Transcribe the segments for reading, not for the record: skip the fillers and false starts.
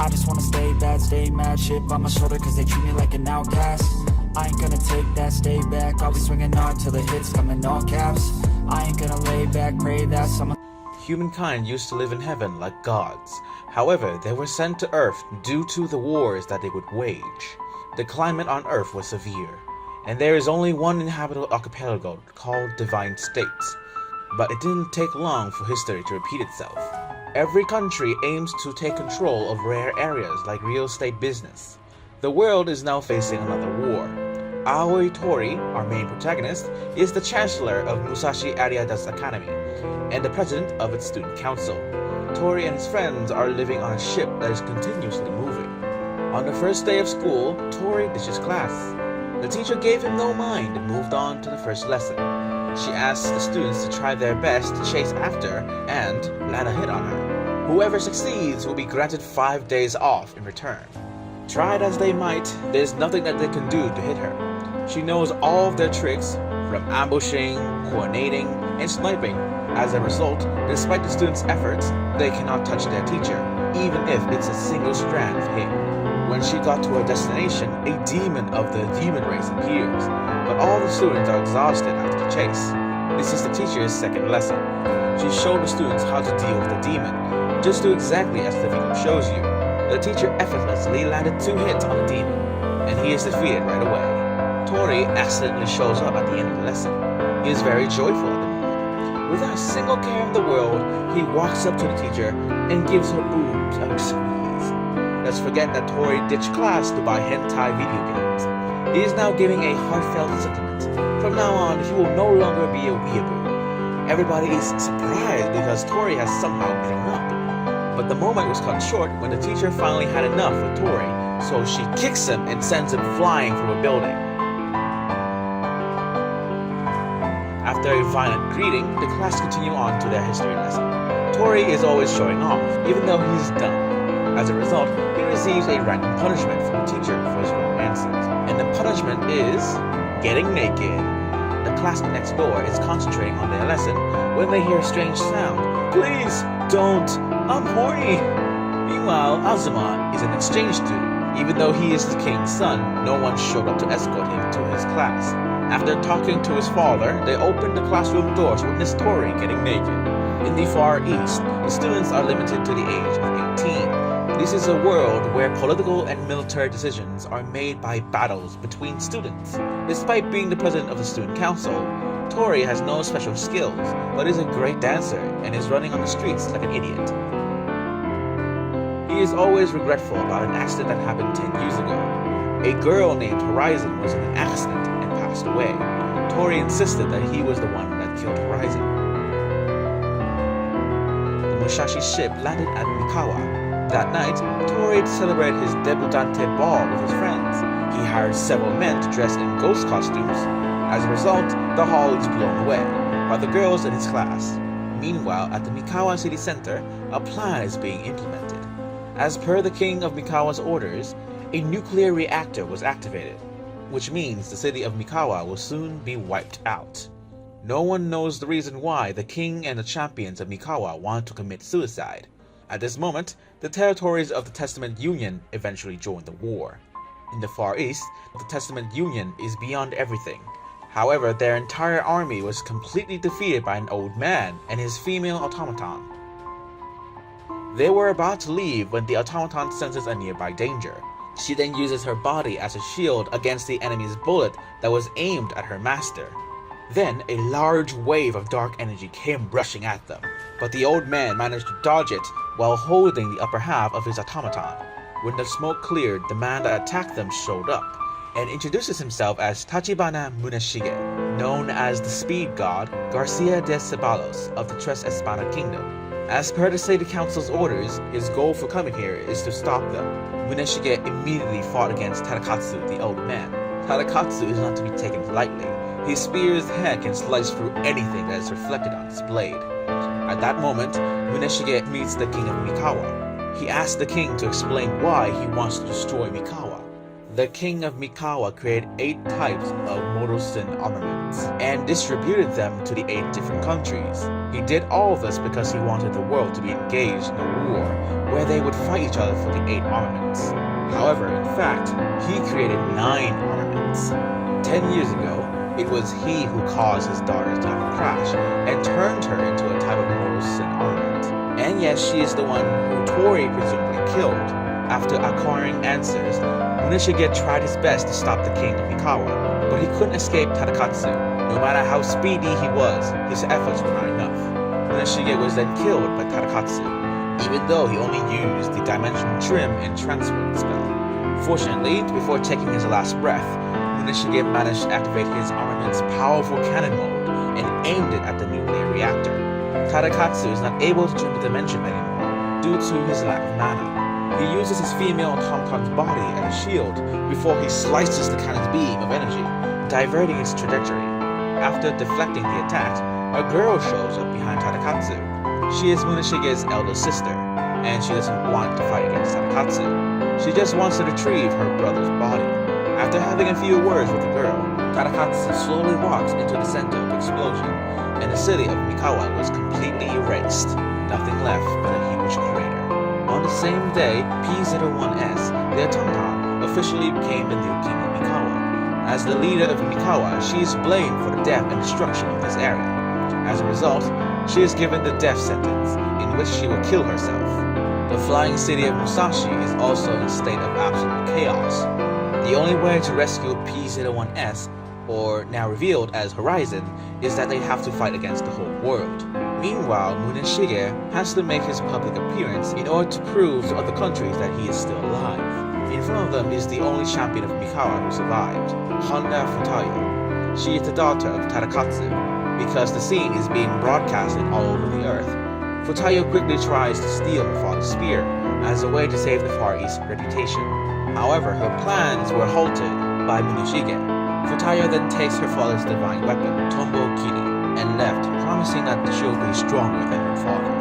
I just wanna stay bad, stay mad, chip on my shoulder cause they treat me like an outcast. I ain't gonna take that, stay back, I'll be swinging hard till the hits come in all caps. I ain't gonna lay back, pray that someone... Humankind used to live in heaven like gods. However, they were sent to Earth due to the wars that they would wage. The climate on Earth was severe, and there is only one inhabitable archipelago called Divine States. But it didn't take long for history to repeat itself. Every country aims to take control of rare areas like real estate business. The world is now facing another war. Aoi Tori, our main protagonist, is the chancellor of Musashi Ariada's Academy and the president of its student council. Tori and his friends are living on a ship that is continuously moving. On the first day of school, Tori ditches class. The teacher gave him no mind and moved on to the first lesson. She asks the students to try their best to chase after and land a hit on her. Whoever succeeds will be granted 5 days off in return. Tried as they might, there's nothing that they can do to hit her. She knows all of their tricks, from ambushing, coordinating, and sniping. As a result, despite the students' efforts, they cannot touch their teacher, even if it's a single strand of hair. When she got to her destination, a demon of the demon race appears, but all the students are exhausted after the chase. This is the teacher's second lesson. She showed the students how to deal with the demon. Just do exactly as the video shows you. The teacher effortlessly landed 2 hits on the demon, and he is defeated right away. Tori accidentally shows up at the end of the lesson. He is very joyful at the moment. Without a single care in the world, he walks up to the teacher and gives her boobs a squeeze. Let's forget that Tori ditched class to buy hentai video games. He is now giving a heartfelt sentiment. From now on, he will no longer be a weeaboo. Everybody is surprised because Tori has somehow grown up. But the moment was cut short when the teacher finally had enough with Tori, so she kicks him and sends him flying from a building. After a violent greeting, the class continue on to their history lesson. Tori is always showing off, even though he's dumb. As a result, he receives a random punishment from the teacher for his wrong answers. And the punishment is getting naked. The classmate next door is concentrating on their lesson when they hear a strange sound. Please, don't! I'm horny! Meanwhile, Azuma is an exchange student. Even though he is the king's son, no one showed up to escort him to his class. After talking to his father, they opened the classroom door to witness Tori getting naked. In the Far East, the students are limited to the age of 18. This is a world where political and military decisions are made by battles between students. Despite being the president of the student council, Tori has no special skills, but is a great dancer and is running on the streets like an idiot. He is always regretful about an accident that happened 10 years ago. A girl named Horizon was in an accident and passed away. Tori insisted that he was the one that killed Horizon. The Musashi ship landed at Mikawa. That night, Tori celebrated his debutante ball with his friends. He hired several men to dress in ghost costumes. As a result, the hall is blown away by the girls in his class. Meanwhile, at the Mikawa city center, a plan is being implemented. As per the king of Mikawa's orders, a nuclear reactor was activated, which means the city of Mikawa will soon be wiped out. No one knows the reason why the king and the champions of Mikawa want to commit suicide. At this moment, the territories of the Testament Union eventually join the war. In the Far East, the Testament Union is beyond everything. However, their entire army was completely defeated by an old man and his female automaton. They were about to leave when the automaton senses a nearby danger. She then uses her body as a shield against the enemy's bullet that was aimed at her master. Then, a large wave of dark energy came rushing at them, but the old man managed to dodge it while holding the upper half of his automaton. When the smoke cleared, the man that attacked them showed up and introduces himself as Tachibana Muneshige, known as the speed god Garcia de Ceballos of the Tres Espada Kingdom. As per the City Council's orders, his goal for coming here is to stop them. Muneshige immediately fought against Tadakatsu, the old man. Tadakatsu is not to be taken lightly. His spear's head can slice through anything that is reflected on his blade. At that moment, Muneshige meets the king of Mikawa. He asks the king to explain why he wants to destroy Mikawa. the king of Mikawa created 8 types of mortal sin armaments and distributed them to the 8 different countries. He did all of this because he wanted the world to be engaged in a war where they would fight each other for the 8 armaments. However, in fact, he created 9 armaments. 10 years ago, it was he who caused his daughter to have a crash and turned her into a type of mortal sin armament. And yes, she is the one who Tori presumably killed. After acquiring answers, Muneshige tried his best to stop the king of Mikawa, but he couldn't escape Tadakatsu. No matter how speedy he was, his efforts were not enough. Muneshige was then killed by Tadakatsu, even though he only used the dimensional trim and transfer spell. Fortunately, before taking his last breath, Muneshige managed to activate his armament's powerful cannon mode and aimed it at the nuclear reactor. Tadakatsu is not able to turn the dimension anymore due to his lack of mana. He uses his female automaton's body as a shield before he slices the cannon's beam of energy, diverting its trajectory. After deflecting the attack, a girl shows up behind Tadakatsu. She is Muneshige's elder sister, and she doesn't want to fight against Tadakatsu. She just wants to retrieve her brother's body. After having a few words with the girl, Tadakatsu slowly walks into the center of the explosion, and the city of Mikawa was completely erased, nothing left but a huge crater. On the same day, P01S, the automaton, officially became the new king of Mikawa. As the leader of Mikawa, she is blamed for the death and destruction of this area. As a result, she is given the death sentence, in which she will kill herself. The flying city of Musashi is also in a state of absolute chaos. The only way to rescue P01S, or now revealed as Horizon, is that they have to fight against the whole world. Meanwhile, Muneshige has to make his public appearance in order to prove to other countries that he is still alive. In front of them is the only champion of Mikawa who survived, Honda Futayo. She is the daughter of Tadakatsu. Because the scene is being broadcasted all over the earth, Futayo quickly tries to steal her father's spear as a way to save the Far East's reputation. However, her plans were halted by Muneshige. Futayo then takes her father's divine weapon, Tombo Kini, and left, promising that she will be stronger than her father.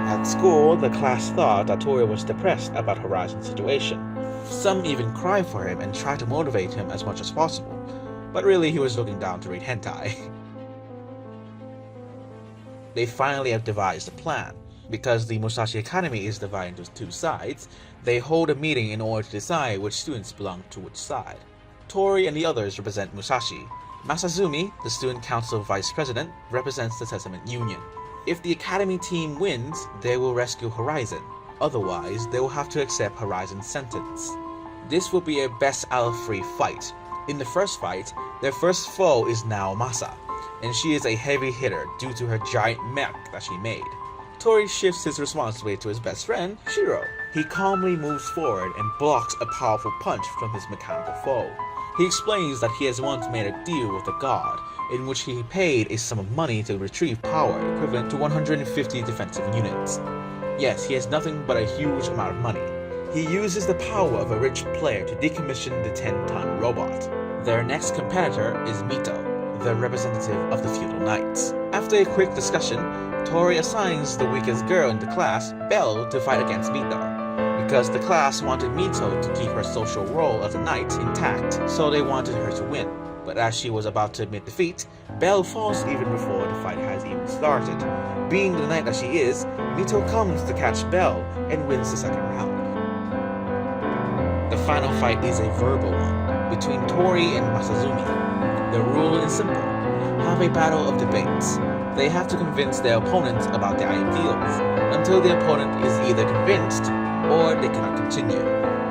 At school, the class thought that Tori was depressed about Horizon's situation. Some even cried for him and tried to motivate him as much as possible, but really he was looking down to read hentai. They finally have devised a plan. Because the Musashi Academy is divided into 2 sides, they hold a meeting in order to decide which students belong to which side. Tori and the others represent Musashi. Masazumi, the student council vice president, represents the Sesame Union. If the academy team wins, they will rescue Horizon. Otherwise, they will have to accept Horizon's sentence. This will be a best out of 3 fight. In the first fight, their first foe is Naomasa, and she is a heavy hitter due to her giant mech that she made. Tori shifts his responsibility to his best friend, Shiro. He calmly moves forward and blocks a powerful punch from his mechanical foe. He explains that he has once made a deal with a god, in which he paid a sum of money to retrieve power equivalent to 150 defensive units. Yes, he has nothing but a huge amount of money. He uses the power of a rich player to decommission the 10-ton robot. Their next competitor is Mito, the representative of the feudal knights. After a quick discussion, Tori assigns the weakest girl in the class, Belle, to fight against Mito. Because the class wanted Mito to keep her social role as a knight intact, so they wanted her to win. But as she was about to admit defeat, Belle falls even before the fight has even started. Being the knight that she is, Mito comes to catch Belle and wins the second round. The final fight is a verbal one, between Tori and Masazumi. The rule is simple. Have a battle of debates. They have to convince their opponents about their ideals, until the opponent is either convinced or they cannot continue.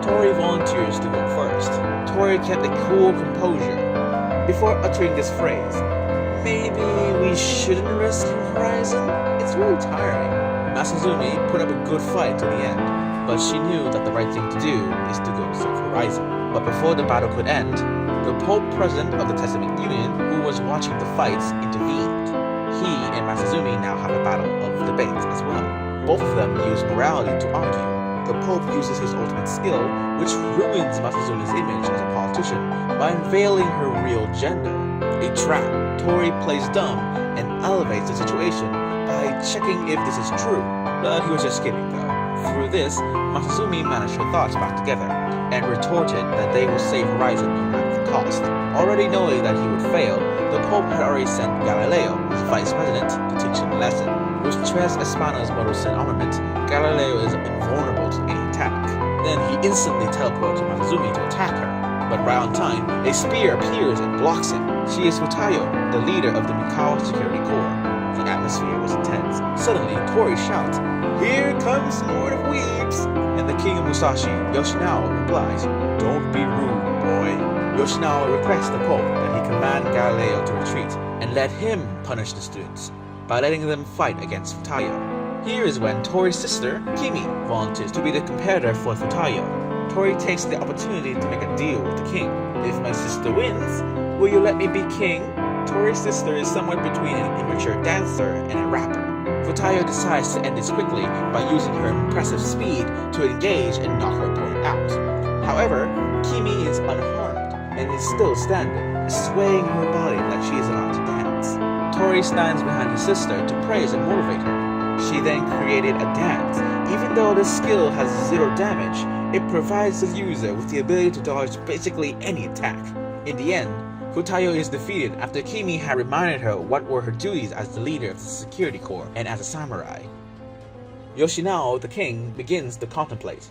Tori volunteers to go first. Tori kept a cool composure before uttering this phrase, "Maybe we shouldn't rescue Horizon? It's really tiring." Masazumi put up a good fight to the end, but she knew that the right thing to do is to go save Horizon. But before the battle could end, the Pope President of the Testament Union, who was watching the fights, intervened. He and Masazumi now have a battle of debates as well. Both of them use morality to argue. The Pope uses his ultimate skill, which ruins Masazumi's image as a politician by unveiling her real gender. A trap. Tori plays dumb and elevates the situation by checking if this is true, but he was just kidding though. Through this, Masazumi managed her thoughts back together, and retorted that they will save Horizon no matter the cost. Already knowing that he would fail, the Pope had already sent Galileo, his vice president, to teach him a lesson. With Tres Espana's model sin armament, Galileo is invulnerable to any attack. Then he instantly teleports to Masazumi to attack her. But right on time, a spear appears and blocks him. She is Futayo, the leader of the Mikao Security Corps. The atmosphere was intense. Suddenly, Tori shouts, "Here comes Lord of Weebs!" And the king of Musashi, Yoshinao, replies, "Don't be rude, boy." Yoshinao requests the Pope that he command Galileo to retreat and let him punish the students by letting them fight against Futayo. Here is when Tori's sister, Kimi, volunteers to be the competitor for Futayo. Tori takes the opportunity to make a deal with the king. "If my sister wins, will you let me be king?" Tori's sister is somewhere between an immature dancer and a rapper. Futayo decides to end this quickly by using her impressive speed to engage and knock her opponent out. However, Kimi is unharmed and is still standing, swaying her body like she is about to dance. Tori stands behind her sister to praise and motivate her. She then created a dance. Even though this skill has 0 damage, it provides the user with the ability to dodge basically any attack. In the end, Futayo is defeated after Kimi had reminded her what were her duties as the leader of the security corps and as a samurai. Yoshinao, the king, begins to contemplate.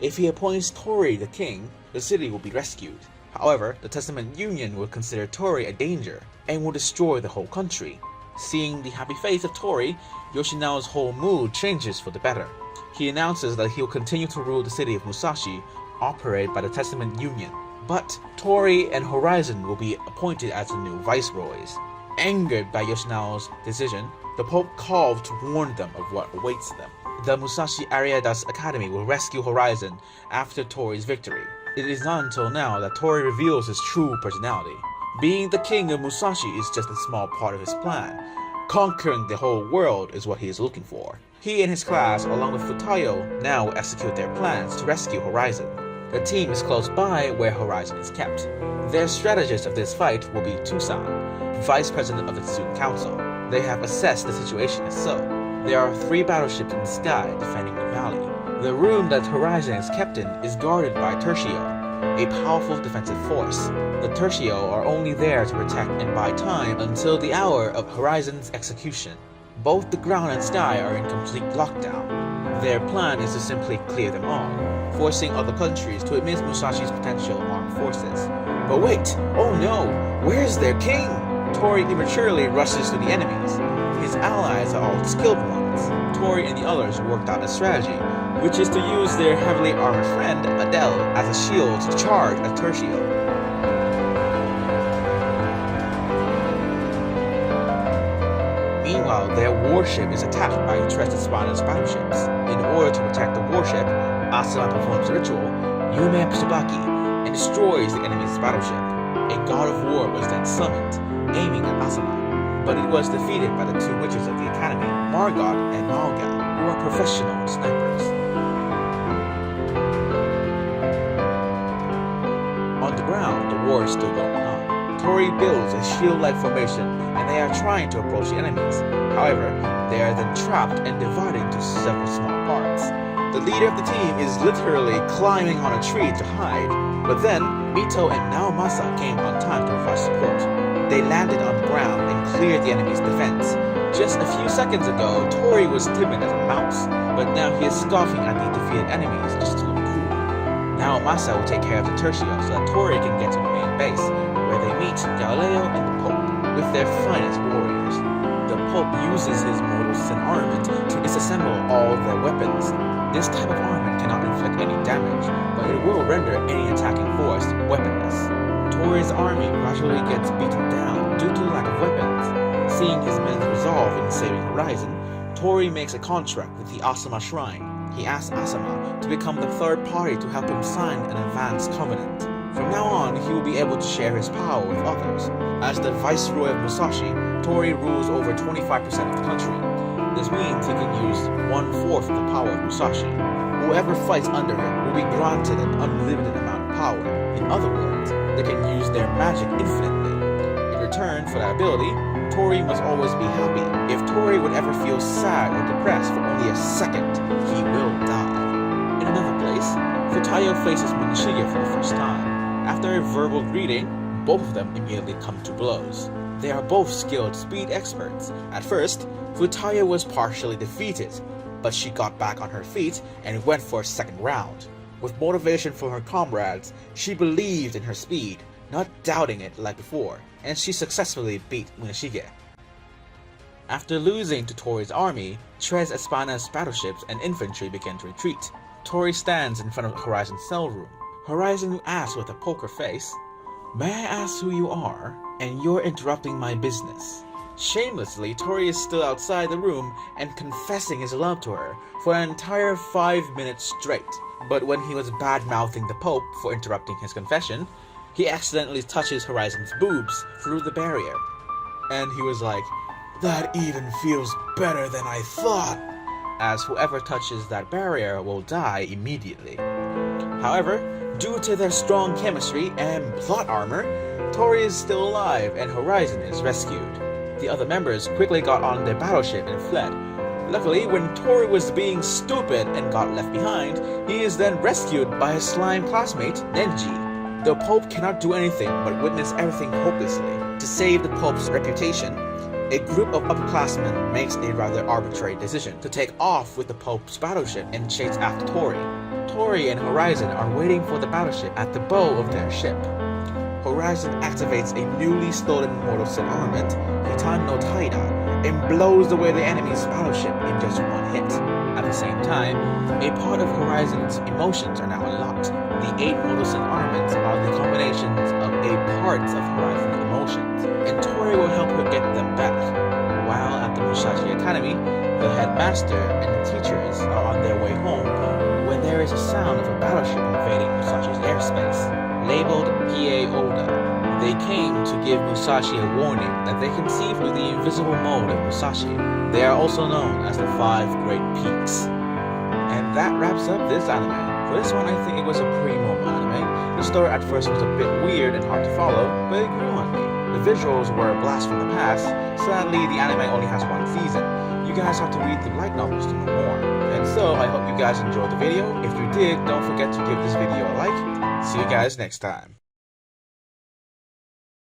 If he appoints Tori the king, the city will be rescued. However, the Testament Union will consider Tori a danger and will destroy the whole country. Seeing the happy face of Tori, Yoshinao's whole mood changes for the better. He announces that he will continue to rule the city of Musashi, operated by the Testament Union. But Tori and Horizon will be appointed as the new viceroys. Angered by Yoshinao's decision, the Pope called to warn them of what awaits them. The Musashi Ariadas Academy will rescue Horizon after Tori's victory. It is not until now that Tori reveals his true personality. Being the king of Musashi is just a small part of his plan. Conquering the whole world is what he is looking for. He and his class, along with Futayo, now will execute their plans to rescue Horizon. The team is close by where Horizon is kept. Their strategist of this fight will be Tucson, vice president of the student council. They have assessed the situation as so. There are 3 battleships in the sky defending the valley. The room that Horizon is kept in is guarded by Tertio, a powerful defensive force. The Tertio are only there to protect and buy time until the hour of Horizon's execution. Both the ground and sky are in complete lockdown. Their plan is to simply clear them all, forcing other countries to admit Musashi's potential armed forces. But wait! Oh no! Where's their king? Tori immaturely rushes to the enemies. His allies are all skilled ones. Tori and the others worked out a strategy, which is to use their heavily armored friend, Adele, as a shield to charge at Tertio. Meanwhile, their warship is attacked by Tres Espana's battleships. In order to protect the warship, Asuma performs a ritual, Yume Tsubaki, and destroys the enemy's battleship. A god of war was then summoned, aiming at Asuma, but it was defeated by the 2 witches of the academy, Margot and Manga, who are professional snipers. On the ground, the war is still going on. Tori builds a shield-like formation, and they are trying to approach the enemies. However, they are then trapped and divided into several small parts. The leader of the team is literally climbing on a tree to hide, but then Mito and Naomasa came on time to provide support. They landed on the ground and cleared the enemy's defense. Just a few seconds ago, Tori was timid as a mouse, but now he is scoffing at the defeated enemies just to look cool. Naomasa will take care of the Tertio so that Tori can get to the main base, where they meet Galileo and the Pope with their finest warriors. The Pope uses his mortal sin armament to disassemble all their weapons. This type of armament cannot inflict any damage, but it will render any attacking force weaponless. Tori's army gradually gets beaten down due to lack of weapons. Seeing his men's resolve in saving Horizon, Tori makes a contract with the Asuma Shrine. He asks Asuma to become the 3rd party to help him sign an advanced covenant. From now on, he will be able to share his power with others. As the Viceroy of Musashi, Tori rules over 25% of the country. This means he can use 1/4 of the power of Musashi. Whoever fights under him will be granted an unlimited amount of power. In other words, they can use their magic infinitely. In return for that ability, Tori must always be happy. If Tori would ever feel sad or depressed for only a second, he will die. Futayo faces Muneshige for the first time. After a verbal greeting, both of them immediately come to blows. They are both skilled speed experts. At first, Futayo was partially defeated, but she got back on her feet and went for a second round. With motivation from her comrades, she believed in her speed, not doubting it like before, and she successfully beat Muneshige. After losing to Tori's army, Tres Espana's battleships and infantry began to retreat. Tori stands in front of Horizon's cell room. Horizon asks with a poker face, "May I ask who you are? And you're interrupting my business." Shamelessly, Tori is still outside the room and confessing his love to her for an entire 5 minutes straight. But when he was bad-mouthing the Pope for interrupting his confession, he accidentally touches Horizon's boobs through the barrier. And he was like, "That even feels better than I thought," as whoever touches that barrier will die immediately. However, due to their strong chemistry and plot armor, Tori is still alive and Horizon is rescued. The other members quickly got on their battleship and fled. Luckily, when Tori was being stupid and got left behind, he is then rescued by his slime classmate, Nenji. The Pope cannot do anything but witness everything hopelessly. To save the Pope's reputation, a group of upperclassmen makes a rather arbitrary decision to take off with the Pope's battleship and chase after Tori. Tori and Horizon are waiting for the battleship at the bow of their ship. Horizon activates a newly stolen Mortal Sin armament, Hitan no Taida, and blows away the enemy's battleship in just one hit. At the same time, a part of Horizon's emotions are now unlocked. The 8 Mortal Sin armaments are the combinations of 8 parts of Horizon's emotions, and Tori will help her get them back. While at the Musashi Academy, the headmaster and the teachers are on their way home when there is a sound of a battleship invading Musashi's airspace. Labeled P.A. Oda, they came to give Musashi a warning that they can see through the invisible mode of Musashi. They are also known as the 5 Great Peaks. And that wraps up this anime. For this one, I think it was a primo anime. The story at first was a bit weird and hard to follow, but it grew on me. The visuals were a blast from the past. Sadly, the anime only has 1 season. You guys have to read the light novels to know more. And so, I hope you guys enjoyed the video. If you did, don't forget to give this video a like. See you guys next time.